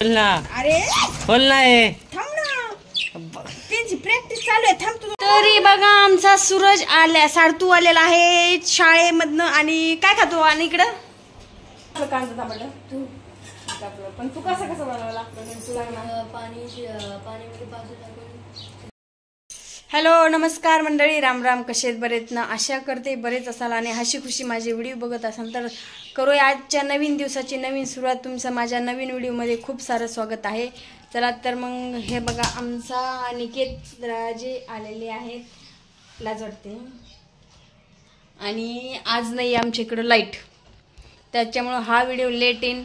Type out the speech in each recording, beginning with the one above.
बोल ना. अरे बोल ना. थांब ना, त्यांची प्रॅक्टिस चालू आहे. थांब तू. तरी बघा आमचा सूरज आल्या सारतू आलेला आहे शाळेमधनं. आणि काय खातो? आणि इकडं कांदा म्हटलं तू पण तू कसं बनवावं लागतं तुला? हॅलो नमस्कार मंडळी, राम राम. कसे आहेत? बरेच ना? आशा करते बरेच असाल आणि हशी खुशी माझे व्हिडिओ बघत असाल तर करूया आजच्या नवीन दिवसाची नवीन सुरुवात. तुमचं माझ्या नवीन व्हिडिओमध्ये खूप सारं स्वागत आहे. चला तर मग हे बघा आमचा अनिकेत राजे आलेले आहेत लाज वाटते. आणि आज नाही आमच्या इकडं लाईट, त्याच्यामुळं हा व्हिडिओ लेट येईन.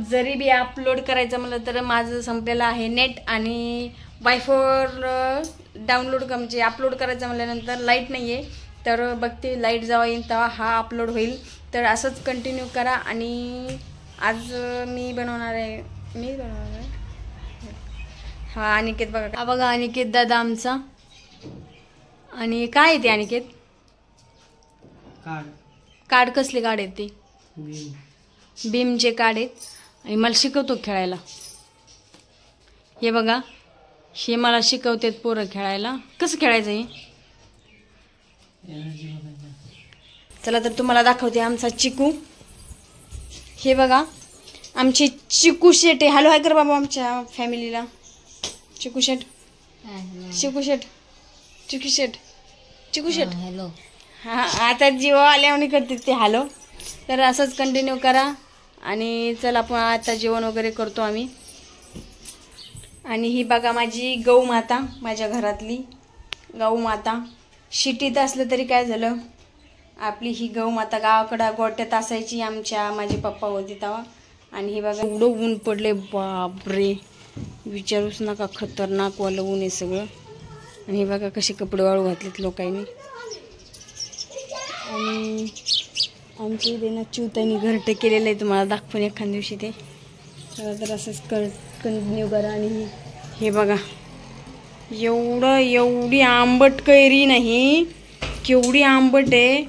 जरी बी अपलोड करायचं म्हणलं तर माझं संपलेलं आहे नेट आणि वायफायवर डाउनलोड म्हणजे अपलोड करायचं म्हणल्यानंतर लाईट नाही आहे. तर बघते लाईट जेव्हा येईल तेव्हा हा अपलोड होईल. तर असंच कंटिन्यू करा. आणि आज मी बनवणार आहे हा अनिकेत बघा. हा बघा अनिकेत दादा आमचा. आणि काय आहे ते अनिकेत? कार्ड कसले कार्ड आहेत ते? भीमचे कार्ड आहेत. आणि मला शिकवतो खेळायला. हे बघा हे मला शिकवतात पोरं खेळायला. कसं खेळायचं हे? चला तर तुम्हाला दाखवते आमचा चिकू. हे बघा आमची चिकू शेट आहे. हॅलो हाय कर बाबा आमच्या फॅमिलीला. चिकू शेट, चिकू शेट, चिकू शेट, चिकू शेट. हॅलो. हा आता जीव आल्यावर करते ते हॅलो. तर असंच कंटिन्यू करा. आणि चला आपण आता जेवण वगैरे करतो आम्ही. आणि ही बघा माझी गौ माता, माझ्या घरातली गौ माता. शिटीत असलं तरी काय झालं, आपली ही गौ माता गावाकडं गोट्यात असायची आमच्या. माझे पप्पा होते तेव्हा. आणि हे बघा एवढं ऊन पडले बापरे, विचारूच नका. खतरनाक वालं ऊन आहे सगळं. आणि हे बघा कसे कपडे वाळू घातलेत लोकांनी. आणि आमची इथे ना चिवताईने घरटे केलेलं आहे, तुम्हाला दाखवून एखाद दिवशी ते. तर असंच कंटिन्यू करा. आणि हे बघा एवढी आंबट कैरी नाही, केवढी आंबट आहे.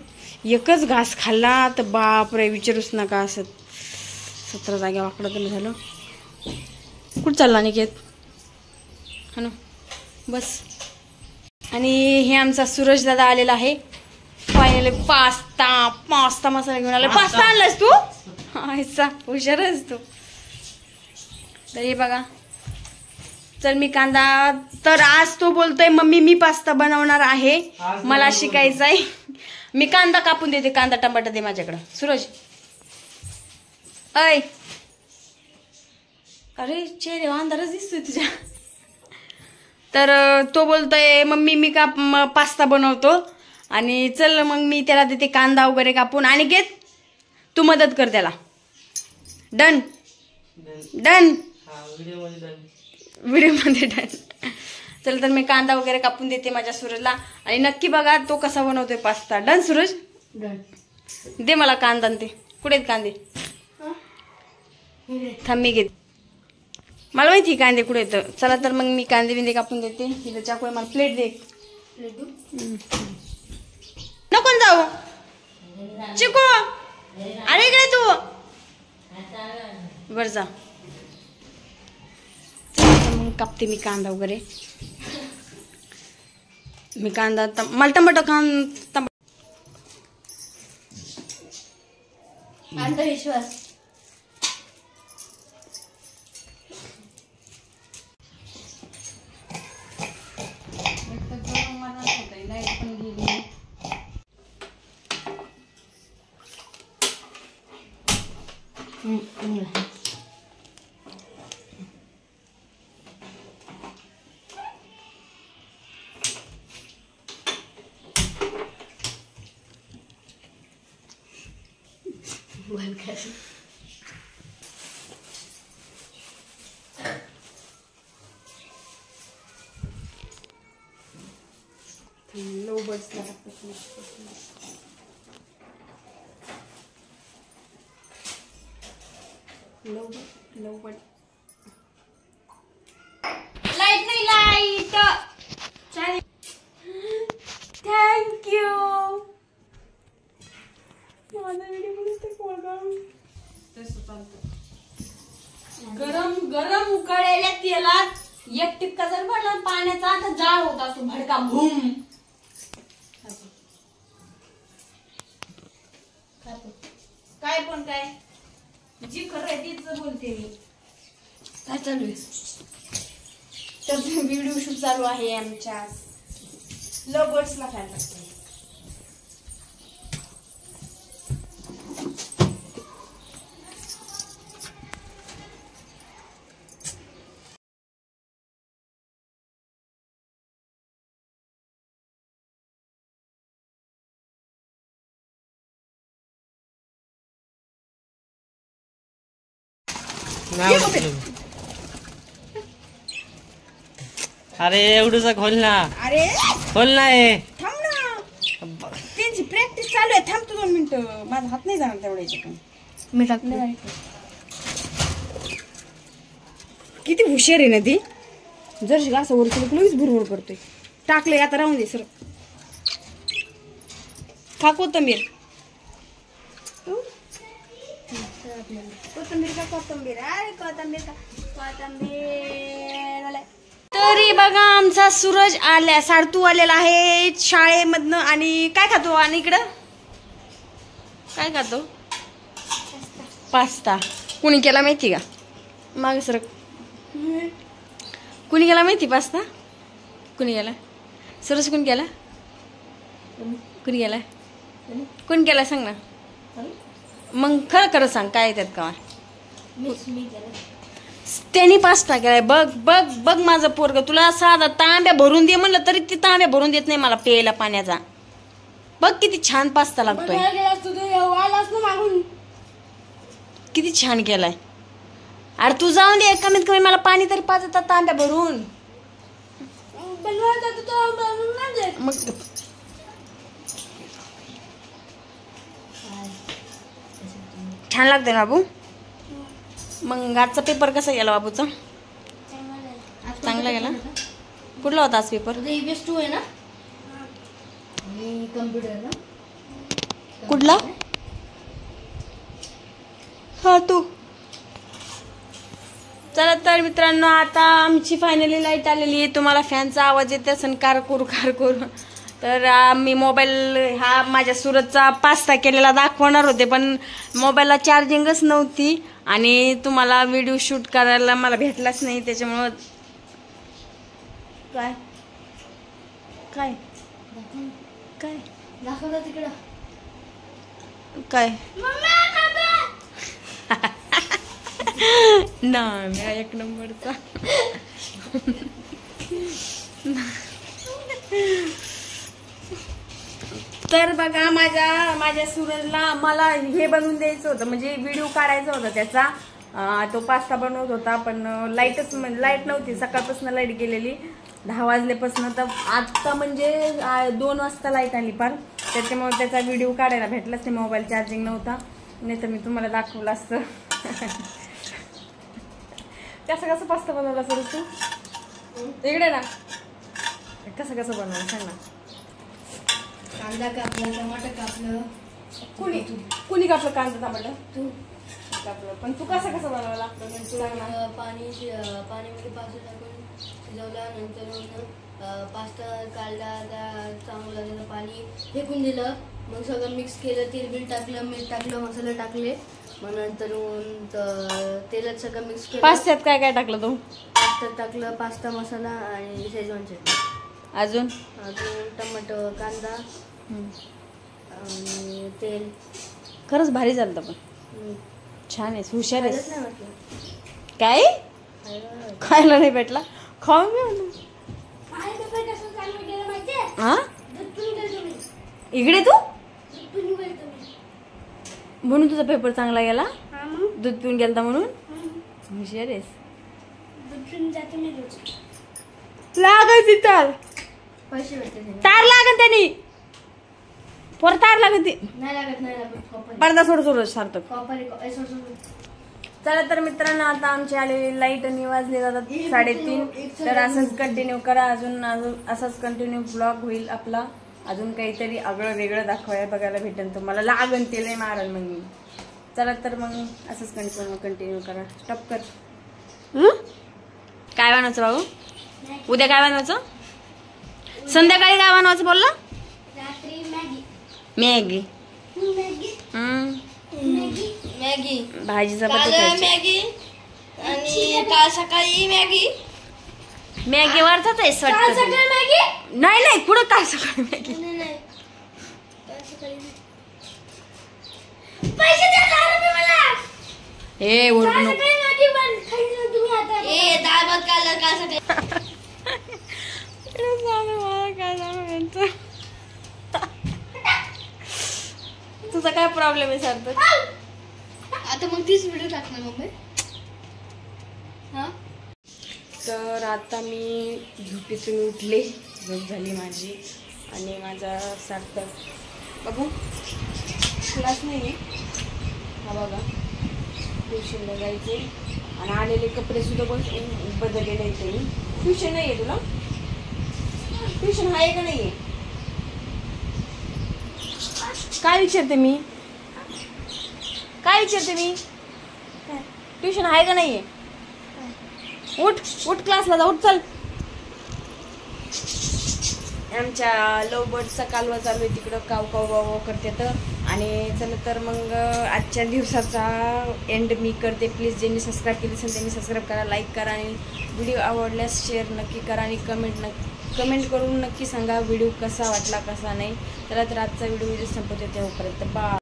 एकच घास खाल्ला तर बापरे विचारूच नका. असं 17 जाग्या वाकडं तर झालं. कुठं चालला निकेत? हा ना बस. आणि हे आमचा सूरज दादा आलेला आहे. फायनली पास्ता मसाला घेऊन आला. पास्ता आणलास तू? ऐसा हुशारच तू. तर हे बघा चल मी कांदा. तर आज तो बोलतोय मम्मी मी पास्ता बनवणार आहे, मला शिकायचं आहे. मी कांदा कापून देते. कांदा टमाटर दे माझ्याकडं सूरज. अय अरे चेहरे अंधारच दिसतोय तुझ्या. तर तो बोलतोय मम्मी मी पास्ता बनवतो. आणि चल मग मी त्याला देते कांदा वगैरे कापून. आणि घेत तू मदत कर त्याला. डन डन व्हिडिओमध्ये डन. चल तर मी कांदा वगैरे कापून देते माझ्या सूरजला. आणि नक्की बघा तो कसा बनवतोय पास्ता. डन सूरज? डन. दे मला कांदा. ते कुठे आहेत कांदे? थांब मी घेते. मला माहिती कांदे कुठे येतं. चला तर मग मी कांदे बिंदे कापून देते. तिथं चाकू आहे, मला प्लेट दे. नको जाऊ चिकू. अरे इकडे तू बर जा. मग कापते मी कांदा वगैरे. मी कांदा मला टमाटो विश्वास. Low birds low bird. Light नाही लाईट. थँक्यू. माझा व्हिडिओ तसं चालतं. गरम गरम उकळलेल्या तेलात एक टिपका जर पडला पाण्याचा तर जाळ होत असतो भडका भूम. काय पण काय जी खरं आहे तीच बोलते मी. काय चालू आहे तर व्हिडिओ शूट चालू आहे आमच्या. लव बर्ड्सला फॅन लागते. अरे एवढूचा खोल ना. अरे खोल नाही. थांब ना त्यांची प्रॅक्टिस चालू आहे. थांब तू 2 मिनिटं. माझा हात नाही जाणार तेवढ्या याच्यातून. मी टाकलं. किती हुशार आहे ना ती. जर असं वर केलं लगेच भुरभुर करतोय. टाकलंय आता राहून दे सर. खा कोथंबीर. कोथंबीर का कोथंबीर. अरे कोथंबीर का कोथंबीर. तरी बघा आमचा सूरज आल्या सारतू आलेला आहे शाळेमधनं. आणि काय खातो. आणि इकडं काय खातो. पास्ता. कुणी केला माहिती का. माग सर कुणी केला माहिती पास्ता. कुणी केला. सूरज कुणी केला. कुणी केला. कुणी केला सांग ना. मग खरं खरं सांग काय त्यात का. त्यांनी पास्ता केलाय. बघ बघ बघ माझं पोरग. तुला साधा तांब्या भरून दे म्हणलं तरी ती तांब्या भरून देत नाही मला प्यायला पाण्याचा. बघ किती छान पास्ता लागतोय. किती छान केलाय. अरे तू जाऊन दे. कमीत कमी मला पाणी तरी पाजतात तांब्या भरून. मग छान लागतंय ना बाबू. मग आजचा पेपर कसा गेला बाबूचा. चांगला गेला. कुठला होता आज पेपर. EVS 2 आहे ना. कम्प्युटर ना. कुठला. हा तू. चला तर मित्रांनो आता आमची फायनली लाईट आलेली आहे. तुम्हाला फॅनचा आवाज येत असेल कारकूर कारकूर. तर मी मोबाईल हा माझ्या सूरजचा पास्ता केलेला दाखवणार होते पण मोबाईलला चार्जिंगच नव्हती आणि तुम्हाला व्हिडिओ शूट करायला मला भेटलाच नाही त्याच्यामुळं. काय काय काय दाखवलं तिकडं. काय ना एक नंबरचा. तर बघा माझ्या सूरजला मला हे बनवून द्यायचं होतं म्हणजे व्हिडिओ काढायचा होता त्याचा. तो पास्ता बनवत होता पण लाईट नव्हती. सकाळपासून लाईट गेलेली 10 वाजल्यापासून. तर आता म्हणजे 2 वाजता लाईट आली पार. त्याच्यामुळे त्याचा व्हिडिओ काढायला भेटलाच नाही. मोबाईल चार्जिंग नव्हता नाही तर मी तुम्हाला दाखवलं असतं. कसं पास्ता बनवला सर तू. इकडे ना. कसं बनवलं सांग ना. कांदा कापला. टमाटर कापलं. कुणी कापलं कांदा टमाटर. तू कापलं. पण तू कसं बनवावं लागतं. पाणीमध्ये पास्ता टाकून शिजवला. नंतर पास्ता काढला. चांगलं त्याचं पाणी फेकून दिलं. मग सगळं मिक्स केलं. तेल बिल टाकलं. मीठ टाकलं. मसाले टाकले. मग नंतर तेलात सगळं मिक्स केलं. पास्त्यात काय काय टाकलं तू. पास्त्यात टाकलं पास्ता मसाला आणि शेजवान चटणी. अजून टमाटर कांदा आणि तेल. खरंच भारी झालं पण छान आहे. हुशार आहे. नाही म्हटलं काय खायला नाही भेटला. खाऊन घे. हा इकडे तू म्हणून तुझा पेपर चांगला गेला. दूध पिऊन गेलता म्हणून हुशार आहेस. लागायची तार. पैसे भेटते. तार लागत त्यांनी. पोर तार लागत. नाही लागत. पडदा सोड सार्थक. कॉपर. चला तर मित्रांनो आता आमची आलेली लाईट आणि वाजले जातात 3:30. तर असंच कंटिन्यू करा. अजून असंच कंटिन्यू ब्लॉग होईल आपला. अजून काहीतरी आगळं वेगळं दाखवायला बघायला भेटेल तुम्हाला. लागन ते लय मारल मग मी. चला तर मग असंच कंटिन्यू करा. स्टॉप कर. काय बनवायचं बाबू? उद्या काय बनवायचं? संध्याकाळी काय बनवायचं बोलला? रात्री मॅगी. मॅगी. मॅगी. भाजी काल चपाती मॅगी आणि काल सकाळी मॅगी. मॅगी वरचाच आहे काल वाटतं. सकाळी मॅगी. नाही कुठं काय सकाळी मॅगी? नाही काल सकाळी. पैसे द्या 10 रुपये मला. हे ओरडू नको. मॅगी पण खायचं तुम्ही आता. ए डाळ भात काल सकाळी. तुझा काय प्रॉब्लेम आहे सार्थक? आता मग 30 व्हिडिओ टाकणार मम्मी. हा तर आता मी झोपेतून उठले, झोप झाली माझी आणि माझा सार्थक बघू क्लास नाही आहे. हा बघा ट्युशनला जायचे आणि आलेले कपडे सुद्धा बदललेले आहेत. मी ट्युशन नाही आहे तुला? ट्युशन आहे का नाही आहे? काय विचारते मी? ट्युशन आहे का नाही आहे? उठ क्लासला जा, उठ चल. आमच्या लव बर्डचा कालवा चालू आहे तिकडं, काव काव वाव करते तर. आणि चला तर मग आजच्या दिवसाचा एंड मी करते. प्लीज ज्यांनी सबस्क्राईब केली असेल त्यांनी सबस्क्राईब करा, लाईक करा आणि व्हिडिओ आवडल्यास शेअर नक्की करा आणि कमेंट करून नक्की सांगा व्हिडिओ कसा वाटला कसा नाही. तर आजचा व्हिडिओ संपवते तेव्हापर्यंत बाय.